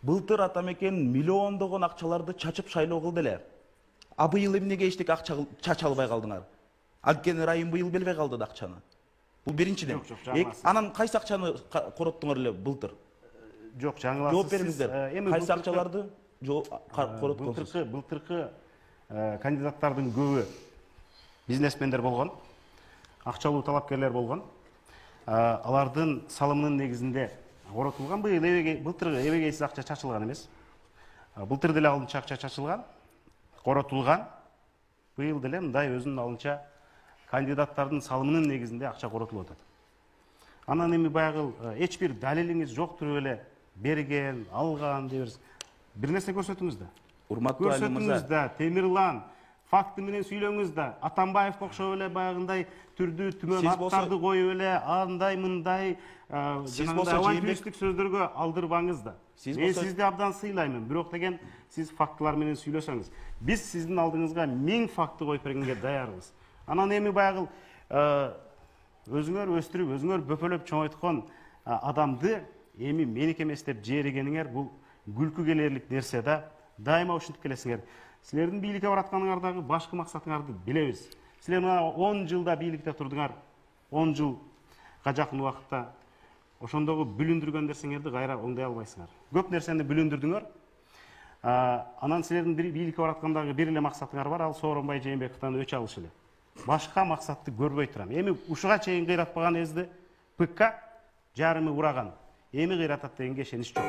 Былтыр атамекен миллиондогон акчаларды чачып шайлоо кылды эле. А быйыл эмнеге эчтеке акча чача албай калдыңар? Анткени район быйыл бербей калды акчаны. Бул биринчиден. Анан кайсы акчаны короттуңар эле былтыр? Жок, жаңыласыз. Жооп бериңиздер. Кайсы акчаларды коротконсуз? Былтыркы кандидаттардын көбү бизнесмендер болгон, акчалуу талапкерлер болгон. Алардын салымынын негизинде коротулган. Былтыркы эбегейсиз акча чачылган эмес. Былтыр деле алынча акча чачылган, коротулган. Быйыл деле мындай өзүнүн алынча кандидаттардын салымынын негизинде акча коротулуп атат. Анан эми баягы эч бир далилиңиз жок туруп эле берген, алган дебиз. Бир нерсе көрсөтүңүз да. Урматтуу Али мырза. Көрсөтүңүз да, Темирлан факты менен сүйлөңүз да. Атамбаев окшоп эле баягындай түрдүү түмөн аттарды коюп эле андай мындай авантюристтик сөздөргө алдырбаңыз да. Мен сизди абдан сыйлаймын, бирок деген сиз фактылар менен сүйлөсөңүз. Биз сиздин алдыңызга 1000 факты коюп бергенге даярбыз. Анан эми баягы өзүңөр өстүрүп, өзүңөр бөпөлөп чоңойткон адамды эми меники эмес деп жеригениңер бул күлкү келерлик нерсе да. Дайыма ушинтип келесиңер. Силердин бийликке баратканыңардагы башкы максатыңарды билебиз. Силер мына 10 жылда бийликте турдуңар. 10 жылга жакын убакытта ошондогу бүлүндүргөн нерсеңерди кайра оңдой албайсыңар. Көп нерсени бүлүндүрдүңөр. Анан силердин бийликке бараткандагы бир эле максатыңар бар, ал Сооронбай Жээнбековдон өч алыш эле. Башка максатты көрбөй турам. Эми ушуга чейин кыйратпаган эзди ПК жарымы ураган. Эми кыйратат дегенге ишенич жок.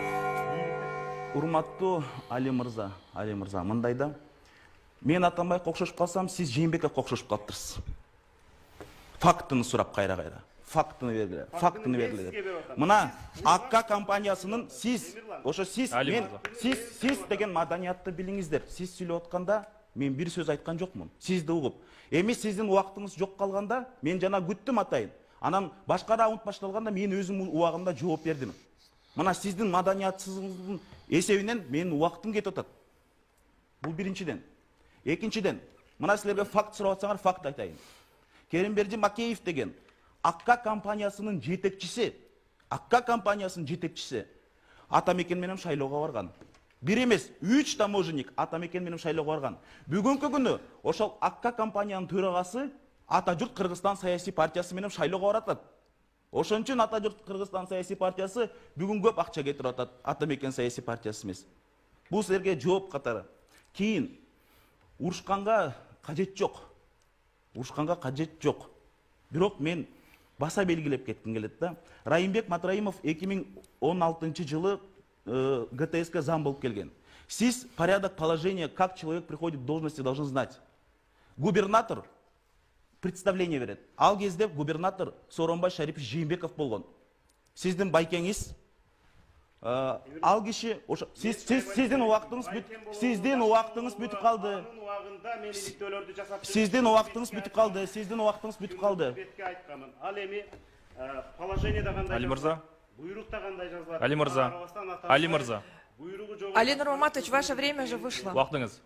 Урматтуу Али мырза, мындайда. Мен Атамбаевге окшошуп калсам, сиз Жээнбековго окшошуп калыптырсыз. Фактыны сурап кайра. Фактыны бергиле. Мына АКК компаниясынын сиз деген маданиятты билиңиздер. Сиз сүйлөп атканда мен бир сөз айткан жокмун. Сизди угуп. Эми сиздин убактыңыз жок калганда мен жана күттүм атайын. Анан башка раунд башталганда мен өзүм убагымда жооп бердим. Мына сиздин маданиятсыздыгыңыздын эсебинен менин убактым кетип атат. Бул биринчиден. Экинчиден, мына силерге факт сурап атсаңар, факт айтайын. Керимберди Макеев деген АКК компаниясынын жетекчиси, Атамекен менен шайлоого барган. Бир эмес, 3 таможенник Атамекен менен шайлоого барган. Бүгүнкү күнү ошол АКК компаниянын төрагасы Атажурт Кыргызстан саясий партиясы менен шайлоого баратат. Ошон үчүн Атажурт Кыргызстан саясий партиясы бүгүн көп акча кетирип атат, Атамекен саясий партиясы эмес. Бул силерге жооп катары. Кийин урушканга кажет жок. Бирок мен баса белгилеп кетким келет да. Райымбек Матраимов 2016 жылы ГТСК зам болуп келген. Сиз порядок положения, как человек приходит в должности, должны знать. Губернатор представление берет. Ал кезде губернатор Сооронбай Шарипович Жээнбеков болгон. Сиздин байкеңиз ал киши сиздин убактыңыз бүтүп калды. Сиздин убактыңыз бүтүп калды. Ал эми положениеде кандай? Али мырза. Буйрукта кандай жазылат? Али мырза. Али Нурмаматович, ваше время же вышло. Вактыңыз.